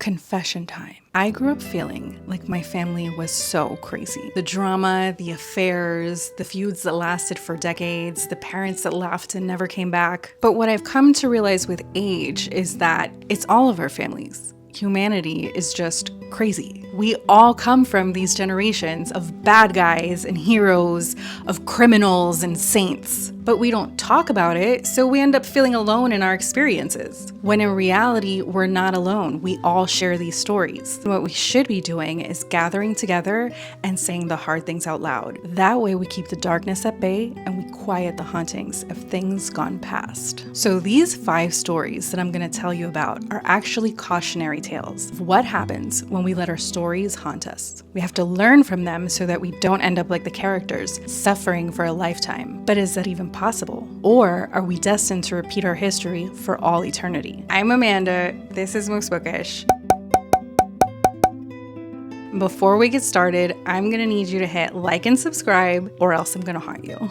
Confession time. I grew up feeling like my family was so crazy. The drama, the affairs, the feuds that lasted for decades, the parents that left and never came back. But what I've come to realize with age is that it's all of our families. Humanity is just crazy. We all come from these generations of bad guys and heroes, of criminals and saints. But we don't talk about it, so we end up feeling alone in our experiences. When in reality, we're not alone. We all share these stories. What we should be doing is gathering together and saying the hard things out loud. That way we keep the darkness at bay and we quiet the hauntings of things gone past. So these 5 stories that I'm going to tell you about are actually cautionary tales of what happens when we let our stories haunt us. We have to learn from them so that we don't end up like the characters, suffering for a lifetime. But is that even possible? Or are we destined to repeat our history for all eternity? I'm Amanda. This is Most Bookish. Before we get started, I'm going to need you to hit like and subscribe, or else I'm going to haunt you.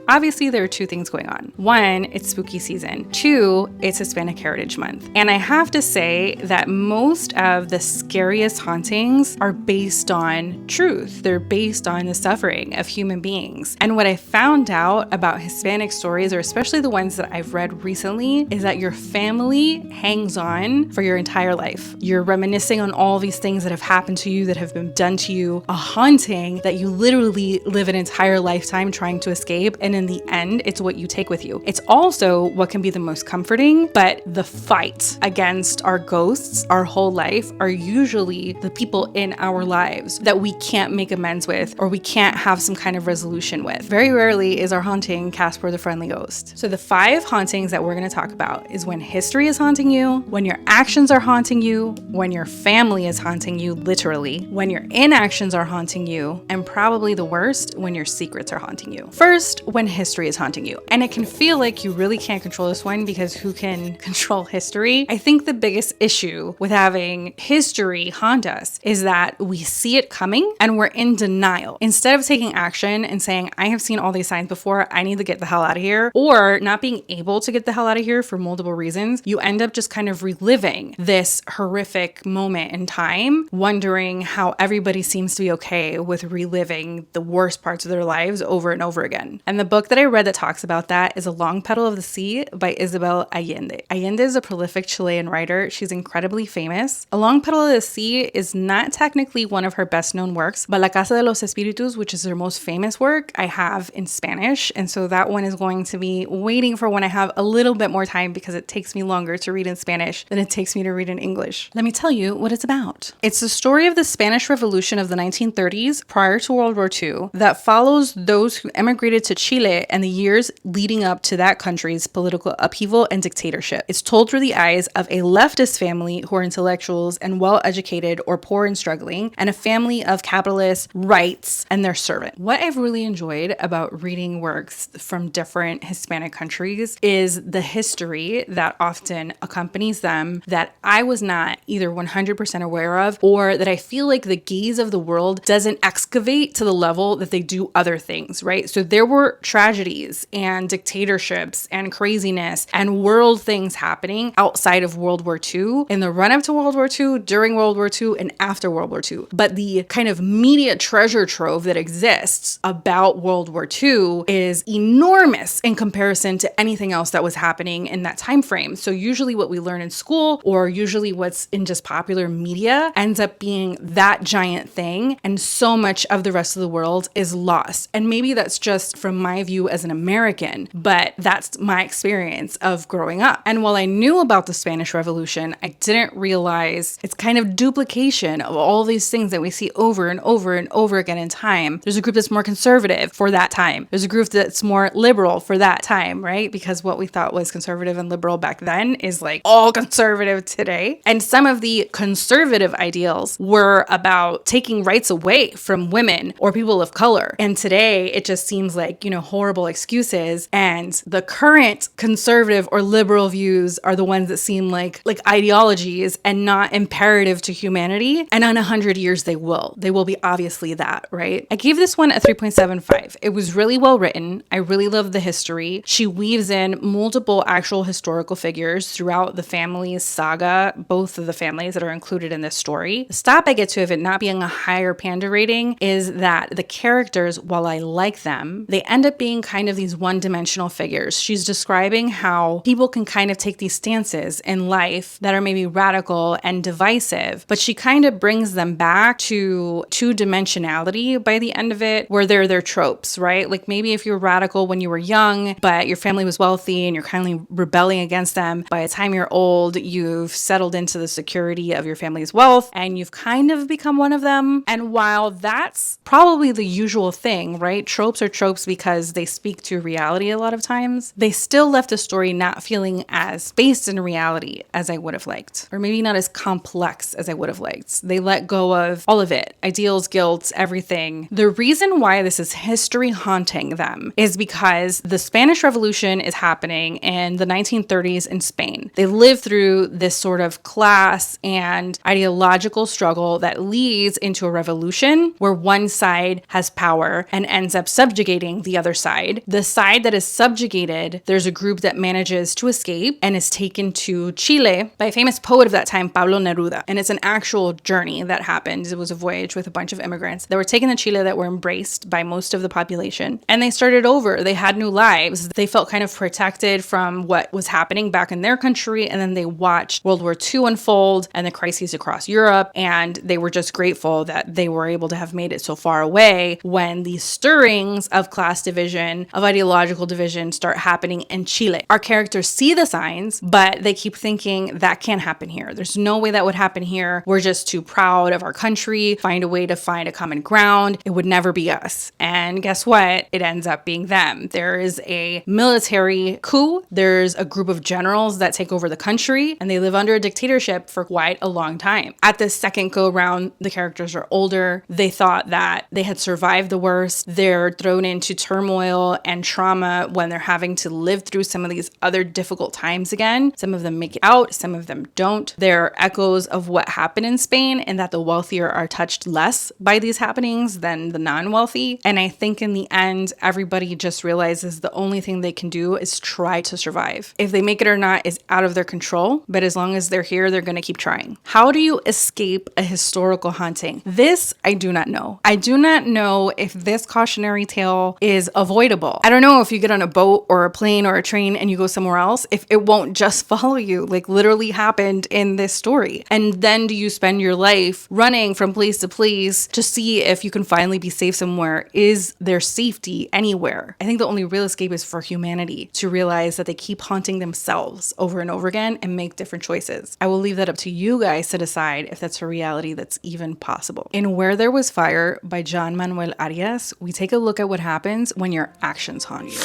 Obviously, there are 2 things going on. 1, it's spooky season. 2, it's Hispanic Heritage Month. And I have to say that most of the scariest hauntings are based on truth. They're based on the suffering of human beings. And what I found out about Hispanic stories, or especially the ones that I've read recently, is that your family hangs on for your entire life. You're reminiscing on all these things that have happened to you, that have been done to you, a haunting that you literally live an entire lifetime trying to escape. And in the end, it's what you take with you. It's also what can be the most comforting, but the fight against our ghosts our whole life are usually the people in our lives that we can't make amends with, or we can't have some kind of resolution with. Very rarely is our haunting Casper the Friendly Ghost. So the 5 hauntings that we're going to talk about is when history is haunting you, when your actions are haunting you, when your family is haunting you, literally, when your inactions are haunting you, and probably the worst, when your secrets are haunting you. First, when history is haunting you. And it can feel like you really can't control this one, because who can control history? I think the biggest issue with having history haunt us is that we see it coming and we're in denial. Instead of taking action and saying, I have seen all these signs before, I need to get the hell out of here, or not being able to get the hell out of here for multiple reasons, you end up just kind of reliving this horrific moment in time, wondering how everybody seems to be okay with reliving the worst parts of their lives over and over again. And the book that I read that talks about that is A Long Petal of the Sea by Isabel Allende. Allende is a prolific Chilean writer. She's incredibly famous. A Long Petal of the Sea is not technically one of her best known works, but La Casa de los Espíritus, which is her most famous work, I have in Spanish. And so that one is going to be waiting for when I have a little bit more time, because it takes me longer to read in Spanish than it takes me to read in English. Let me tell you what it's about. It's the story of the Spanish Revolution of the 1930s prior to World War II that follows those who emigrated to Chile and the years leading up to that country's political upheaval and dictatorship. It's told through the eyes of a leftist family who are intellectuals and well-educated or poor and struggling, and a family of capitalists, rights, and their servant. What I've really enjoyed about reading works from different Hispanic countries is the history that often accompanies them that I was not either 100% aware of, or that I feel like the gaze of the world doesn't excavate to the level that they do other things, right? So there were tragedies and dictatorships and craziness and world things happening outside of World War II, in the run-up to World War II, during World War II, and after World War II. But the kind of media treasure trove that exists about World War II is enormous in comparison to anything else that was happening in that time frame. So usually what we learn in school, or usually what's in just popular media, ends up being that giant thing, and so much of the rest of the world is lost. And maybe that's just from my view as an American, but that's my experience of growing up. And while I knew about the Spanish Revolution, I didn't realize it's kind of duplication of all these things that we see over and over and over again in time. There's a group that's more conservative for that time. There's a group that's more liberal for that time, right? Because what we thought was conservative and liberal back then is like all conservative today. And some of the conservative ideals were about taking rights away from women or people of color. And today it just seems like, horrible excuses, and the current conservative or liberal views are the ones that seem like ideologies and not imperative to humanity. And in 100 years, they will be obviously that, right? I gave this one a 3.75. It was really well written. I really love the history. She weaves in multiple actual historical figures throughout the family's saga, both of the families that are included in this story. The stop I get to of it not being a higher Panda rating is that the characters, while I like them, they end up being kind of these one-dimensional figures. She's describing how people can kind of take these stances in life that are maybe radical and divisive, but she kind of brings them back to two-dimensionality by the end of it, where they're their tropes, right? Like maybe if you're radical when you were young, but your family was wealthy and you're kind of rebelling against them, by the time you're old, you've settled into the security of your family's wealth and you've kind of become one of them. And while that's probably the usual thing, right? Tropes are tropes because they speak to reality a lot of times. They still left the story not feeling as based in reality as I would have liked, or maybe not as complex as I would have liked. They let go of all of it, ideals, guilt, everything. The reason why this is history haunting them is because the Spanish Revolution is happening in the 1930s in Spain. They live through this sort of class and ideological struggle that leads into a revolution where one side has power and ends up subjugating the other side. The side that is subjugated, there's a group that manages to escape and is taken to Chile by a famous poet of that time, Pablo Neruda. And it's an actual journey that happened. It was a voyage with a bunch of immigrants that were taken to Chile that were embraced by most of the population. And they started over. They had new lives. They felt kind of protected from what was happening back in their country. And then they watched World War II unfold and the crises across Europe. And they were just grateful that they were able to have made it so far away when these stirrings of class division, of ideological division start happening in Chile. Our characters see the signs, but they keep thinking that can't happen here. There's no way that would happen here. We're just too proud of our country, find a way to find a common ground. It would never be us. And guess what? It ends up being them. There is a military coup. There's a group of generals that take over the country and they live under a dictatorship for quite a long time. At the second go round, the characters are older. They thought that they had survived the worst. They're thrown into turmoil and trauma when they're having to live through some of these other difficult times again. Some of them make it out, some of them don't. There are echoes of what happened in Spain and that the wealthier are touched less by these happenings than the non-wealthy. And I think in the end, everybody just realizes the only thing they can do is try to survive. If they make it or not is out of their control, but as long as they're here, they're going to keep trying. How do you escape a historical haunting? This, I do not know. I do not know if this cautionary tale is avoidable. I don't know if you get on a boat or a plane or a train and you go somewhere else, if it won't just follow you, like literally happened in this story. And then do you spend your life running from place to place to see if you can finally be safe somewhere? Is there safety anywhere? I think the only real escape is for humanity to realize that they keep haunting themselves over and over again and make different choices. I will leave that up to you guys to decide if that's a reality that's even possible. In Where There Was Fire by John Manuel Arias, we take a look at what happens when your actions haunt you.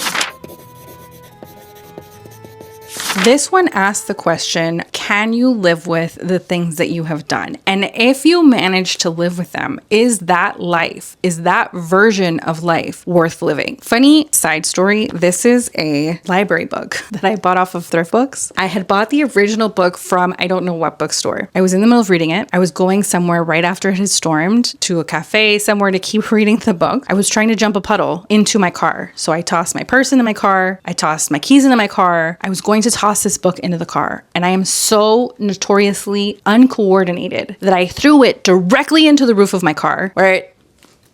This one asks the question, can you live with the things that you have done? And if you manage to live with them, is that life, is that version of life worth living? Funny side story, this is a library book that I bought off of Thrift Books. I had bought the original book from I don't know what bookstore. I was in the middle of reading it. I was going somewhere right after it had stormed to a cafe somewhere to keep reading the book. I was trying to jump a puddle into my car. So I tossed my purse into my car. I tossed my keys into my car. I was going to toss this book into the car. And I am so notoriously uncoordinated that I threw it directly into the roof of my car where it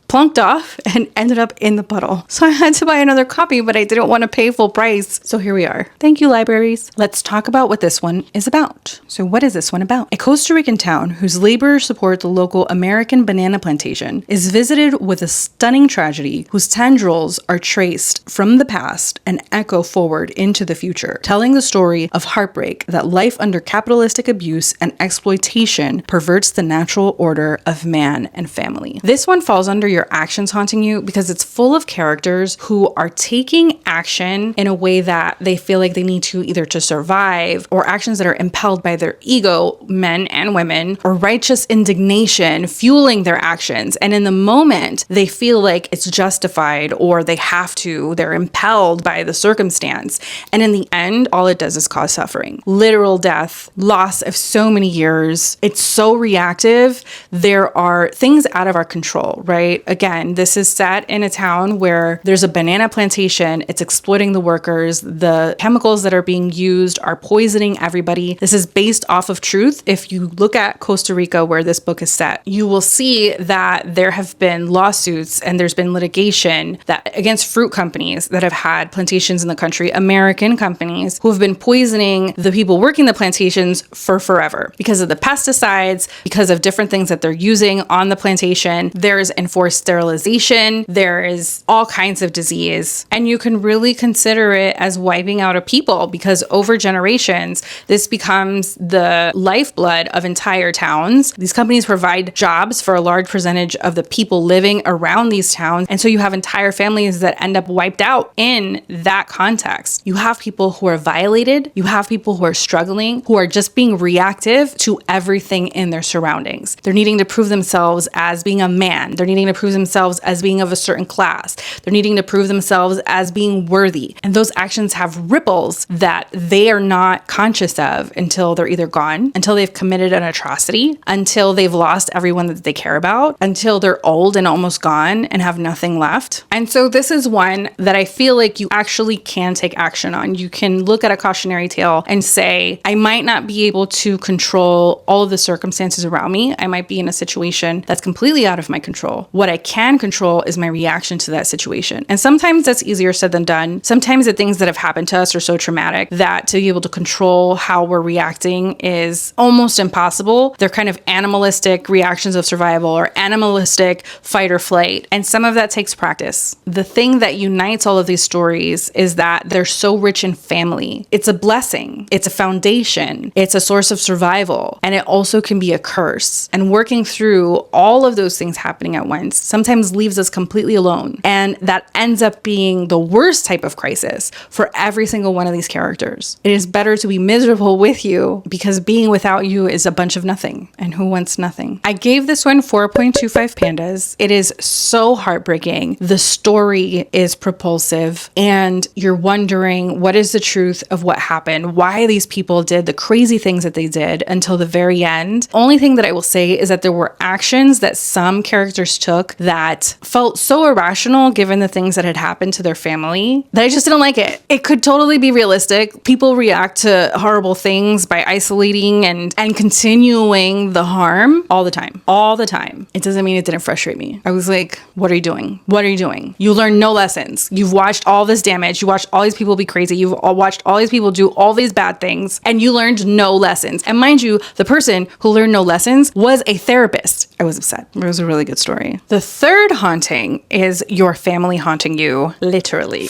plunked off and ended up in the puddle. So I had to buy another copy, but I didn't want to pay full price. So here we are. Thank you, libraries. Let's talk about what this one is about. So what is this one about? A Costa Rican town whose laborers support the local American banana plantation is visited with a stunning tragedy whose tendrils are traced from the past and echo forward into the future, telling the story of heartbreak that life under capitalistic abuse and exploitation perverts the natural order of man and family. This one falls under your your actions haunting you? Because it's full of characters who are taking action in a way that they feel like they need to either to survive, or actions that are impelled by their ego, men and women, or righteous indignation fueling their actions. And in the moment, they feel like it's justified or they have to, they're impelled by the circumstance. And in the end, all it does is cause suffering, literal death, loss of so many years. It's so reactive. There are things out of our control, right? Again, this is set in a town where there's a banana plantation. It's exploiting the workers. The chemicals that are being used are poisoning everybody. This is based off of truth. If you look at Costa Rica, where this book is set, you will see that there have been lawsuits and there's been litigation that against fruit companies that have had plantations in the country, American companies who have been poisoning the people working the plantations for forever because of the pesticides, because of different things that they're using on the plantation. There's enforced sterilization. There is all kinds of disease. And you can really consider it as wiping out a people, because over generations, this becomes the lifeblood of entire towns. These companies provide jobs for a large percentage of the people living around these towns. And so you have entire families that end up wiped out in that context. You have people who are violated. You have people who are struggling, who are just being reactive to everything in their surroundings. They're needing to prove themselves as being a man. They're needing to prove themselves as being of a certain class. They're needing to prove themselves as being worthy. And those actions have ripples that they are not conscious of until they're either gone, until they've committed an atrocity, until they've lost everyone that they care about, until they're old and almost gone and have nothing left. And so this is one that I feel like you actually can take action on. You can look at a cautionary tale and say, I might not be able to control all of the circumstances around me. I might be in a situation that's completely out of my control. What I can control is my reaction to that situation. And sometimes that's easier said than done. Sometimes the things that have happened to us are so traumatic that to be able to control how we're reacting is almost impossible. They're kind of animalistic reactions of survival or animalistic fight or flight. And some of that takes practice. The thing that unites all of these stories is that they're so rich in family. It's a blessing. It's a foundation. It's a source of survival. And it also can be a curse. And working through all of those things happening at once sometimes leaves us completely alone. And that ends up being the worst type of crisis for every single one of these characters. It is better to be miserable with you, because being without you is a bunch of nothing. And who wants nothing? I gave this one 4.25 pandas. It is so heartbreaking. The story is propulsive, and you're wondering what is the truth of what happened, why these people did the crazy things that they did until the very end. Only thing that I will say is that there were actions that some characters took that felt so irrational given the things that had happened to their family that I just didn't like it. It could totally be realistic. People react to horrible things by isolating and continuing the harm all the time. All the time. It doesn't mean it didn't frustrate me. I was like, what are you doing? What are you doing? You learn no lessons. You've watched all this damage. You watched all these people be crazy. You've watched all these people do all these bad things, and you learned no lessons. And mind you, the person who learned no lessons was a therapist. I was upset. It was a really good story. The third haunting is your family haunting you, literally.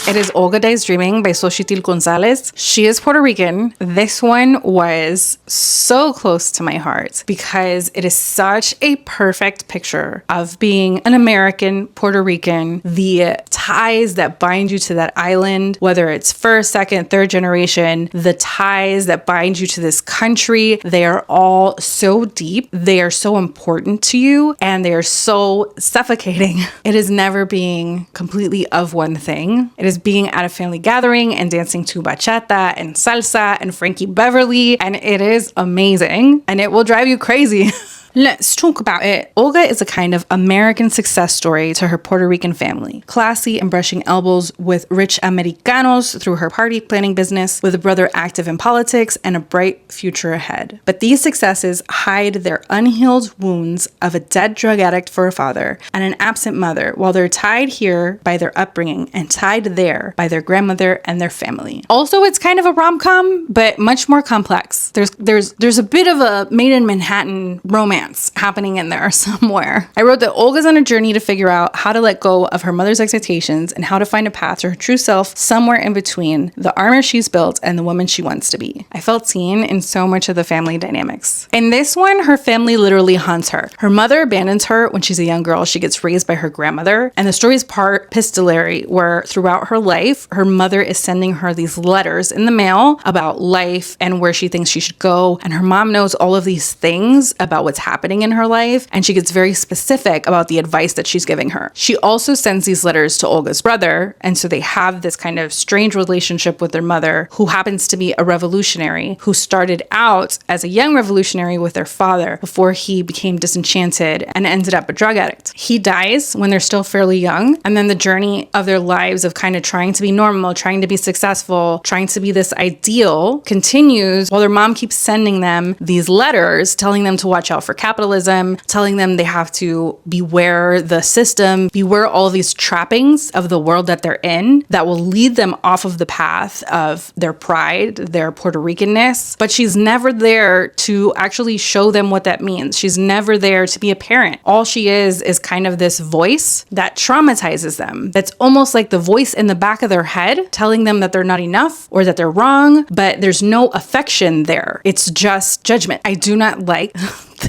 It is Olga Dies Dreaming by Xochitl Gonzalez. She is Puerto Rican. This one was so close to my heart because it is such a perfect picture of being an American Puerto Rican, the ties that bind you to that island, whether it's first, second, third generation, the ties that bind you to this country, they are all so deep. They are so important to you, and they are so suffocating. It is never being completely of one thing. It is being at a family gathering and dancing to bachata and salsa and Frankie Beverly, and it is amazing, and it will drive you crazy. Let's talk about it. Olga is a kind of American success story to her Puerto Rican family. Classy and brushing elbows with rich Americanos through her party planning business, with a brother active in politics and a bright future ahead. But these successes hide their unhealed wounds of a dead drug addict for a father and an absent mother, while they're tied here by their upbringing and tied there by their grandmother and their family. Also, it's kind of a rom-com, but much more complex. There's a bit of a Made in Manhattan romance romance happening in there somewhere. I wrote that Olga's on a journey to figure out how to let go of her mother's expectations and how to find a path to her true self somewhere in between the armor she's built and the woman she wants to be. I felt seen in so much of the family dynamics. In this one, her family literally haunts her. Her mother abandons her when she's a young girl. She gets raised by her grandmother, and the story is part epistolary, where throughout her life, her mother is sending her these letters in the mail about life and where she thinks she should go. And her mom knows all of these things about what's happening in her life, and she gets very specific about the advice that she's giving her. She also sends these letters to Olga's brother, and so they have this kind of strange relationship with their mother, who happens to be a revolutionary who started out as a young revolutionary with their father before he became disenchanted and ended up a drug addict. He dies when they're still fairly young, and then the journey of their lives of kind of trying to be normal, trying to be successful, trying to be this ideal continues while their mom keeps sending them these letters telling them to watch out for capitalism, telling them they have to beware the system, beware all of these trappings of the world that they're in that will lead them off of the path of their pride, their Puerto Ricanness. But she's never there to actually show them what that means. She's never there to be a parent. All she is kind of this voice that traumatizes them. That's almost like the voice in the back of their head telling them that they're not enough or that they're wrong, but there's no affection there. It's just judgment. I do not like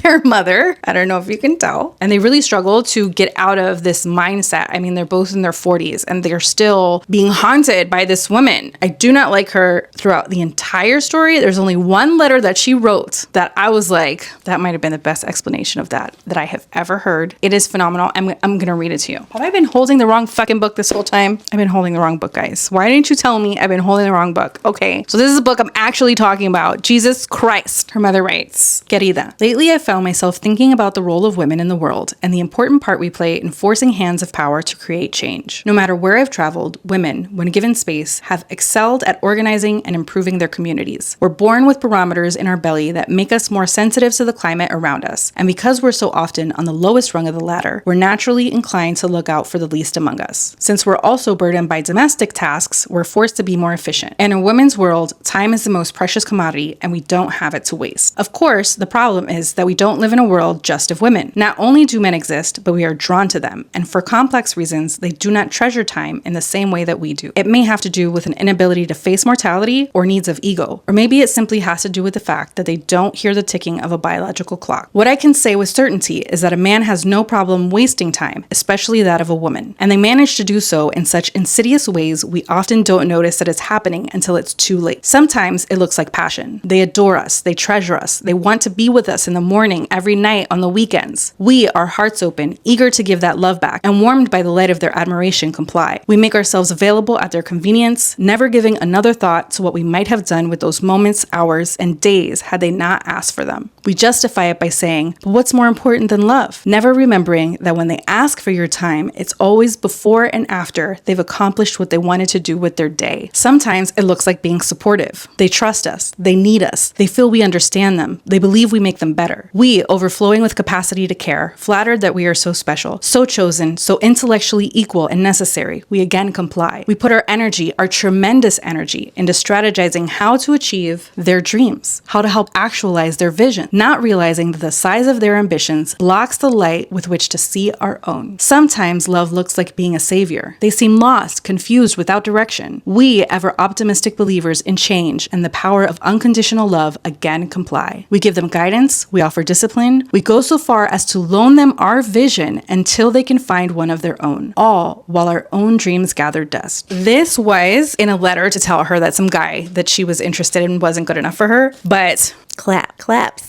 their mother. I don't know if you can tell. And they really struggle to get out of this mindset. I mean, they're both in their 40s and they're still being haunted by this woman. I do not like her throughout the entire story. There's only one letter that she wrote that I was like, that might have been the best explanation of that I have ever heard. It is phenomenal. I'm going to read it to you. Have I been holding the wrong fucking book this whole time? I've been holding the wrong book, guys. Why didn't you tell me I've been holding the wrong book? Okay, so this is a book I'm actually talking about. Jesus Christ. Her mother writes, Querida, lately I've found myself thinking about the role of women in the world and the important part we play in forcing hands of power to create change. No matter where I've traveled, women, when given space, have excelled at organizing and improving their communities. We're born with barometers in our belly that make us more sensitive to the climate around us, and because we're so often on the lowest rung of the ladder, we're naturally inclined to look out for the least among us. Since we're also burdened by domestic tasks, we're forced to be more efficient. In a woman's world, time is the most precious commodity, and we don't have it to waste. Of course, the problem is that we don't live in a world just of women. Not only do men exist, but we are drawn to them, and for complex reasons, they do not treasure time in the same way that we do. It may have to do with an inability to face mortality or needs of ego, or maybe it simply has to do with the fact that they don't hear the ticking of a biological clock. What I can say with certainty is that a man has no problem wasting time, especially that of a woman, and they manage to do so in such insidious ways we often don't notice that it's happening until it's too late. Sometimes it looks like passion. They adore us, they treasure us, they want to be with us in the morning, every night, on the weekends. We, our hearts open, eager to give that love back, and warmed by the light of their admiration, comply. We make ourselves available at their convenience, never giving another thought to what we might have done with those moments, hours, and days had they not asked for them. We justify it by saying, but what's more important than love? Never remembering that when they ask for your time, it's always before and after they've accomplished what they wanted to do with their day. Sometimes it looks like being supportive. They trust us. They need us. They feel we understand them. They believe we make them better. We, overflowing with capacity to care, flattered that we are so special, so chosen, so intellectually equal and necessary, we again comply. We put our energy, our tremendous energy, into strategizing how to achieve their dreams, how to help actualize their vision, not realizing that the size of their ambitions blocks the light with which to see our own. Sometimes love looks like being a savior. They seem lost, confused, without direction. We, ever optimistic believers in change and the power of unconditional love, again comply. We give them guidance, we offer discipline, we go so far as to loan them our vision until they can find one of their own, all while our own dreams gather dust. This was in a letter to tell her that some guy that she was interested in wasn't good enough for her, but clap,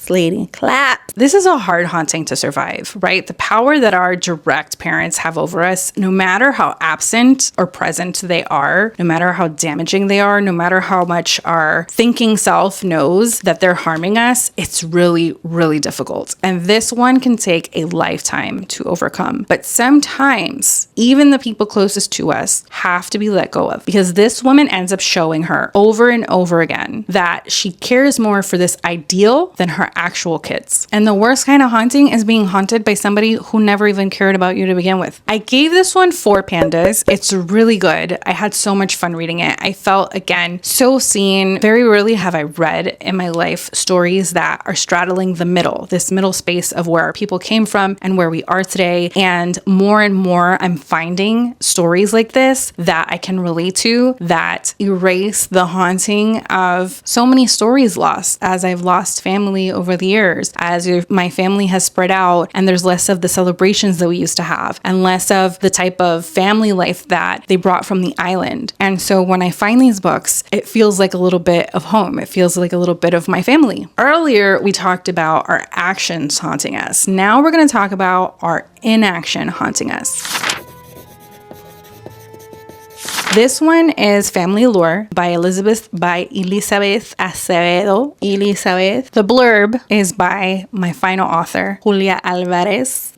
lady, clap. This is a hard haunting to survive, right? The power that our direct parents have over us, no matter how absent or present they are, no matter how damaging they are, no matter how much our thinking self knows that they're harming us, it's really, really difficult. And this one can take a lifetime to overcome. But sometimes even the people closest to us have to be let go of, because this woman ends up showing her over and over again that she cares more for this ideal than her actual kids. And the worst kind of haunting is being haunted by somebody who never even cared about you to begin with. I gave this one 4 pandas. It's really good. I had so much fun reading it. I felt, again, so seen. Very rarely have I read in my life stories that are straddling the middle, this middle space of where our people came from and where we are today. And more, I'm finding stories like this that I can relate to that erase the haunting of so many stories lost as I've lost family over the years, as my family has spread out and there's less of the celebrations that we used to have and less of the type of family life that they brought from the island. And so when I find these books, it feels like a little bit of home. It feels like a little bit of my family. Earlier, we talked about our actions haunting us. Now we're going to talk about our inaction haunting us. This one is Family Lore by Elizabeth Acevedo. The blurb is by my final author, Julia Alvarez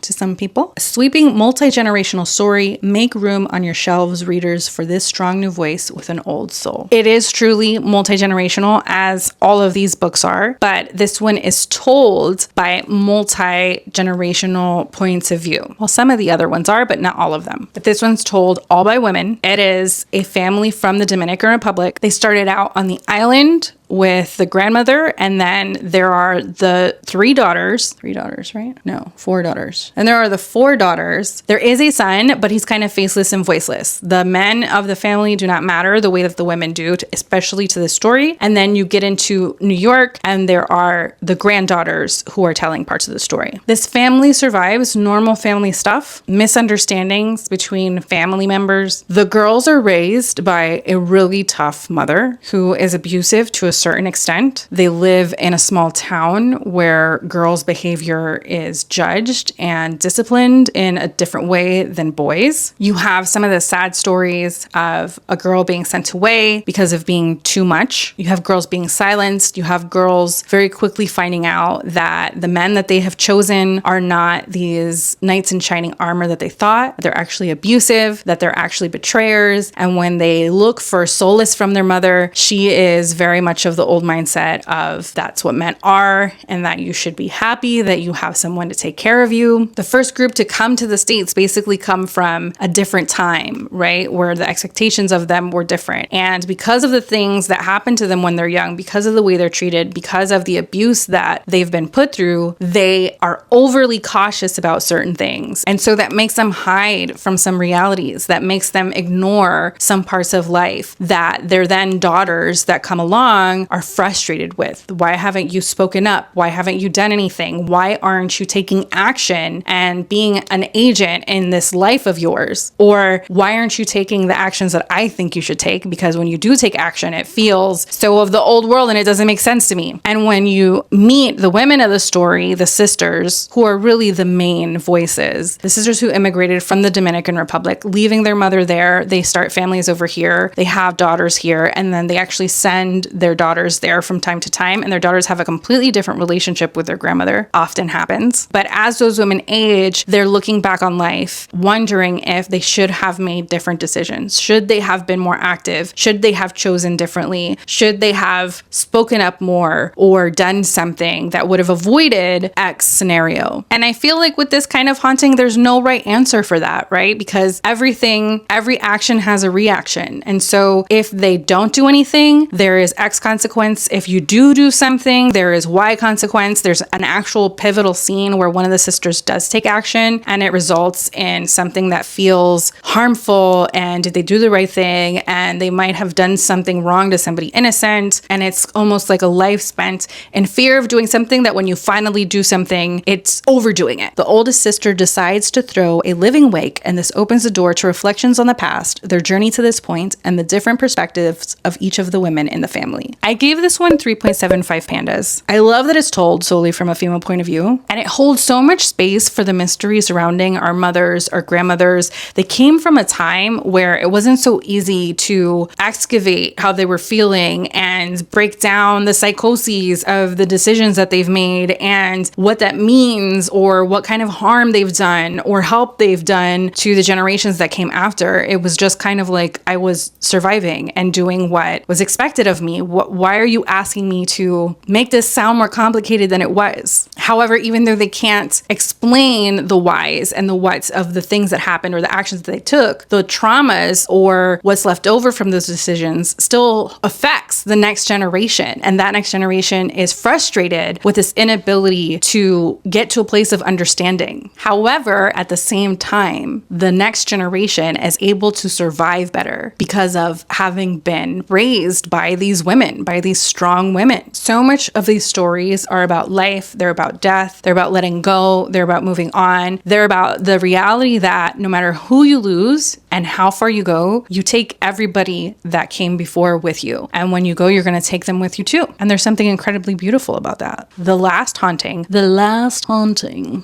to some people. A sweeping multi-generational story. Make room on your shelves, readers, for this strong new voice with an old soul. It is truly multi-generational, as all of these books are, but this one is told by multi-generational points of view. Well, some of the other ones are, but not all of them. But this one's told all by women. It is a family from the Dominican Republic. They started out on the island with the grandmother, and then there are the 3 daughters. 3 daughters, right? No, 4 daughters. And there are the 4 daughters. There is a son, but he's kind of faceless and voiceless. The men of the family do not matter the way that the women do, especially to the story. And then you get into New York, and there are the granddaughters who are telling parts of the story. This family survives normal family stuff, misunderstandings between family members. The girls are raised by a really tough mother who is abusive to a certain extent. They live in a small town where girls' behavior is judged and disciplined in a different way than boys. You have some of the sad stories of a girl being sent away because of being too much. You have girls being silenced. You have girls very quickly finding out that the men that they have chosen are not these knights in shining armor that they thought. They're actually abusive, that they're actually betrayers. And when they look for solace from their mother, she is very much of the old mindset of that's what men are and that you should be happy that you have someone to take care of you. The first group to come to the States basically come from a different time, right? Where the expectations of them were different. And because of the things that happen to them when they're young, because of the way they're treated, because of the abuse that they've been put through, they are overly cautious about certain things. And so that makes them hide from some realities, that makes them ignore some parts of life that their then daughters that come along are frustrated with. Why haven't you spoken up? Why haven't you done anything? Why aren't you taking action and being an agent in this life of yours? Or why aren't you taking the actions that I think you should take? Because when you do take action, it feels so of the old world and it doesn't make sense to me. And when you meet the women of the story, the sisters, who are really the main voices, the sisters who immigrated from the Dominican Republic, leaving their mother there, they start families over here, they have daughters here, and then they actually send their daughters there from time to time, and their daughters have a completely different relationship with their grandmother. Often happens. But as those women age, they're looking back on life, wondering if they should have made different decisions. Should they have been more active? Should they have chosen differently? Should they have spoken up more or done something that would have avoided X scenario? And I feel like with this kind of haunting, there's no right answer for that, right? Because every action has a reaction. And so if they don't do anything, there is X consequence. If you do something, there is Y consequence. There's an actual pivotal scene where one of the sisters does take action and it results in something that feels harmful, and did they do the right thing? And they might have done something wrong to somebody innocent. And it's almost like a life spent in fear of doing something that when you finally do something, it's overdoing it. The oldest sister decides to throw a living wake, and this opens the door to reflections on the past, their journey to this point, and the different perspectives of each of the women in the family. I gave this one 3.75 pandas. I love that it's told solely from a female point of view, and it holds so much space for the mystery surrounding our mothers, our grandmothers. They came from a time where it wasn't so easy to excavate how they were feeling and break down the psychoses of the decisions that they've made and what that means, or what kind of harm they've done or help they've done to the generations that came after. It was just kind of like I was surviving and doing what was expected of me, what why are you asking me to make this sound more complicated than it was? However, even though they can't explain the whys and the whats of the things that happened or the actions that they took, the traumas or what's left over from those decisions still affects the next generation. And that next generation is frustrated with this inability to get to a place of understanding. However, at the same time, the next generation is able to survive better because of having been raised by these women, by these strong women. So much of these stories are about life, they're about death, they're about letting go, they're about moving on, they're about the reality that no matter who you lose and how far you go, you take everybody that came before with you. And when you go, you're going to take them with you too. And there's something incredibly beautiful about that. The Last Haunting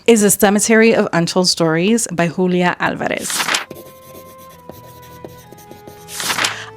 is a cemetery of untold stories by Julia Alvarez.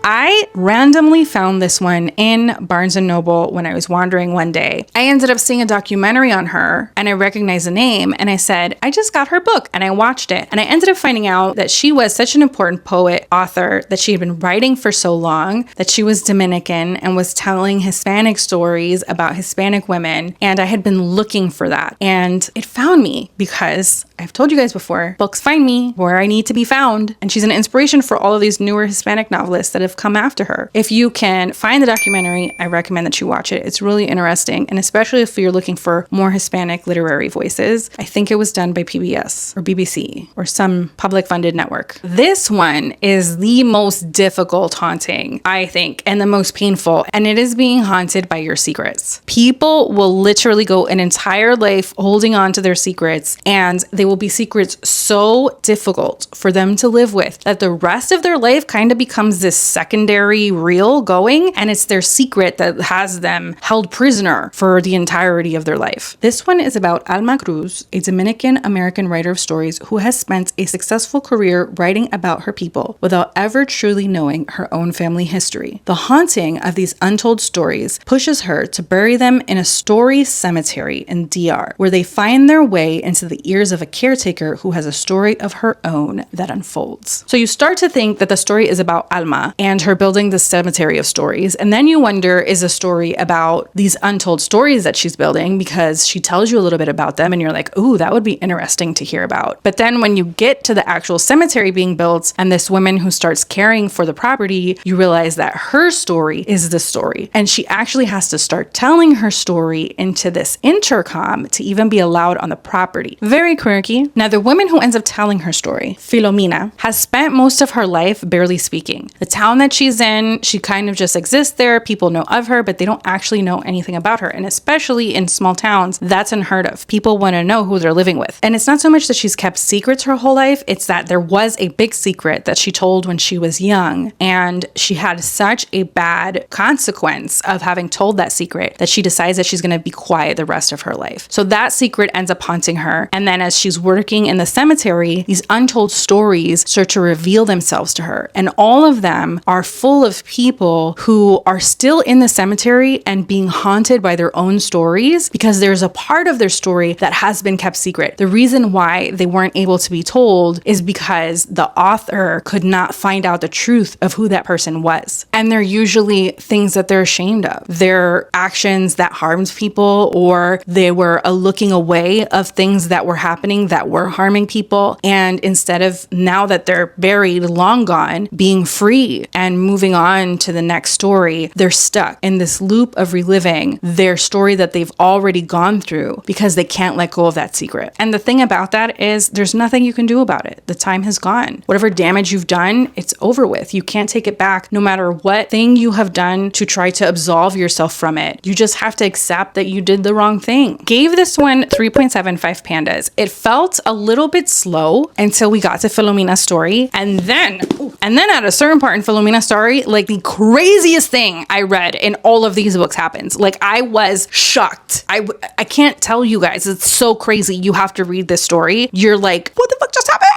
I randomly found this one in Barnes & Noble when I was wandering one day. I ended up seeing a documentary on her and I recognized the name and I said, I just got her book, and I watched it. And I ended up finding out that she was such an important poet, author, that she had been writing for so long, that she was Dominican and was telling Hispanic stories about Hispanic women. And I had been looking for that. And it found me because I've told you guys before, books find me where I need to be found. And she's an inspiration for all of these newer Hispanic novelists that have come after her. If you can find the documentary, I recommend that you watch it. It's really interesting. And especially if you're looking for more Hispanic literary voices, I think it was done by PBS or BBC or some public funded network. This one is the most difficult haunting, I think, and the most painful. And it is being haunted by your secrets. People will literally go an entire life holding on to their secrets, and they will be secrets so difficult for them to live with that the rest of their life kind of becomes this secondary reel going, and it's their secret that has them held prisoner for the entirety of their life. This one is about Alma Cruz, a Dominican American writer of stories who has spent a successful career writing about her people without ever truly knowing her own family history. The haunting of these untold stories pushes her to bury them in a story cemetery in DR, where they find their way into the ears of a caretaker who has a story of her own that unfolds. So you start to think that the story is about Alma and her building this cemetery of stories. And then you wonder, is a story about these untold stories that she's building, because she tells you a little bit about them and you're like, ooh, that would be interesting to hear about. But then when you get to the actual cemetery being built and this woman who starts caring for the property, you realize that her story is the story. And she actually has to start telling her story into this intercom to even be allowed on the property. Very quirky. Now, the woman who ends up telling her story, Filomena, has spent most of her life barely speaking. The town that she's in, she kind of just exists there. People know of her, but they don't actually know anything about her. And especially in small towns, that's unheard of. People want to know who they're living with. And it's not so much that she's kept secrets her whole life, it's that there was a big secret that she told when she was young. And she had such a bad consequence of having told that secret that she decides that she's going to be quiet the rest of her life. So that secret ends up haunting her. And then as she's working in the cemetery, these untold stories start to reveal themselves to her. And all of them are full of people who are still in the cemetery and being haunted by their own stories because there's a part of their story that has been kept secret. The reason why they weren't able to be told is because the author could not find out the truth of who that person was. And they're usually things that they're ashamed of. They're actions that harmed people, or they were a looking away of things that were happening that were harming people. And instead of, now that they're buried, long gone, being free and moving on to the next story, they're stuck in this loop of reliving their story that they've already gone through because they can't let go of that secret. And the thing about that is there's nothing you can do about it. The time has gone. Whatever damage you've done, it's over with. You can't take it back no matter what thing you have done to try to absolve yourself from it. You just have to accept that you did the wrong thing. Gave this one 3.75 pandas. It felt a little bit slow until we got to Filomena's story. And then at a certain part in Filomena's story, like the craziest thing I read in all of these books happens. Like I was shocked. I can't tell you guys. It's so crazy. You have to read this story. You're like, what the fuck just happened?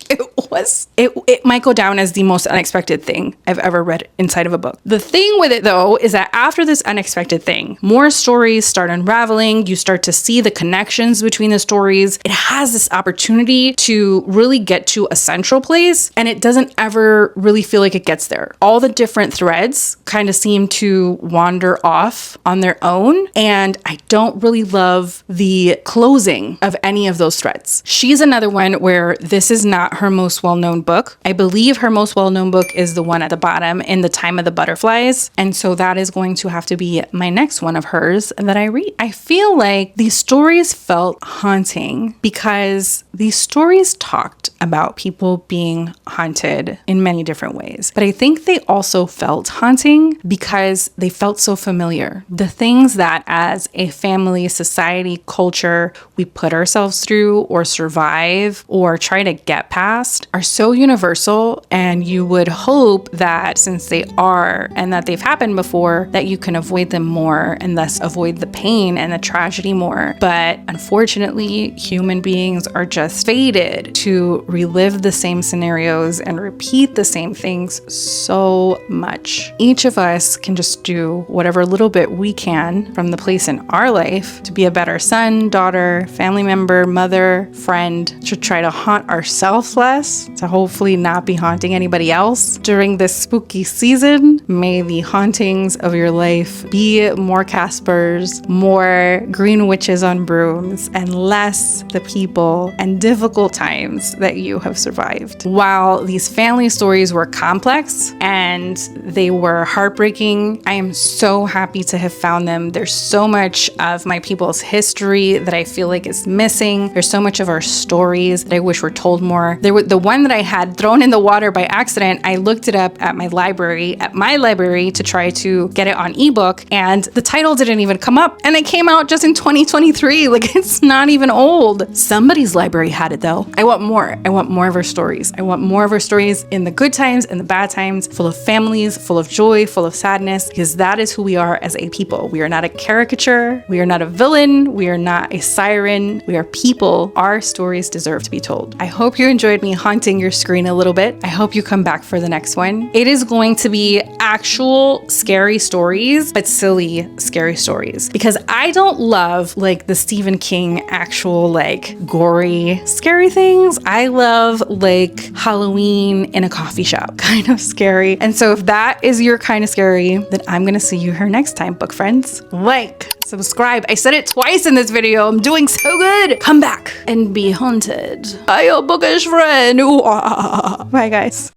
It might go down as the most unexpected thing I've ever read inside of a book. The thing with it though is that after this unexpected thing, more stories start unraveling. You start to see the connections between the stories. It has this opportunity to really get to a central place, and it doesn't ever really feel like it gets there. All the different threads kind of seem to wander off on their own, and I don't really love the closing of any of those threads. She's another one where this is not her most well-known book. I believe her most well-known book is the one at the bottom, In the Time of the Butterflies. And so that is going to have to be my next one of hers that I read. I feel like these stories felt haunting because these stories talked about people being haunted in many different ways. But I think they also felt haunting because they felt so familiar. The things that as a family, society, culture, we put ourselves through or survive or try to get past are so universal, and you would hope that since they are and that they've happened before, that you can avoid them more and thus avoid the pain and the tragedy more. But unfortunately, human beings are just fated to relive the same scenarios and repeat the same things so much. Each of us can just do whatever little bit we can from the place in our life to be a better son, daughter, family member, mother, friend, to try to haunt ourselves less, to hopefully not be haunting anybody else during this spooky season. May the hauntings of your life be more Caspers, more green witches on brooms, and less the people and difficult times that you have survived. While these family stories were complex and they were heartbreaking, I am so happy to have found them. There's so much of my people's history that I feel like is missing. There's so much of our stories that I wish were told more. The one that I had thrown in the water by accident, I looked it up at my library to try to get it on ebook, and the title didn't even come up, and it came out just in 2023. Like, it's not even old. Somebody's library had it though. I want more of our stories. I want more of our stories in the good times and the bad times, full of families, full of joy, full of sadness, because that is who we are as a people. We are not a caricature. We are not a villain. We are not a siren. We are people. Our stories deserve to be told. I hope you enjoyed me haunting your screen a little bit. I hope you come back for the next one. It is going to be actual scary stories, but silly scary stories, because I don't love like the Stephen King actual like gory scary things. I love like Halloween in a coffee shop kind of scary. And so if that is your kind of scary, then I'm gonna see you here next time, book friends. Like, subscribe. I said it twice in this video. I'm doing so good. Come back and be haunted by your bookish friend. Ooh, ah. Bye guys.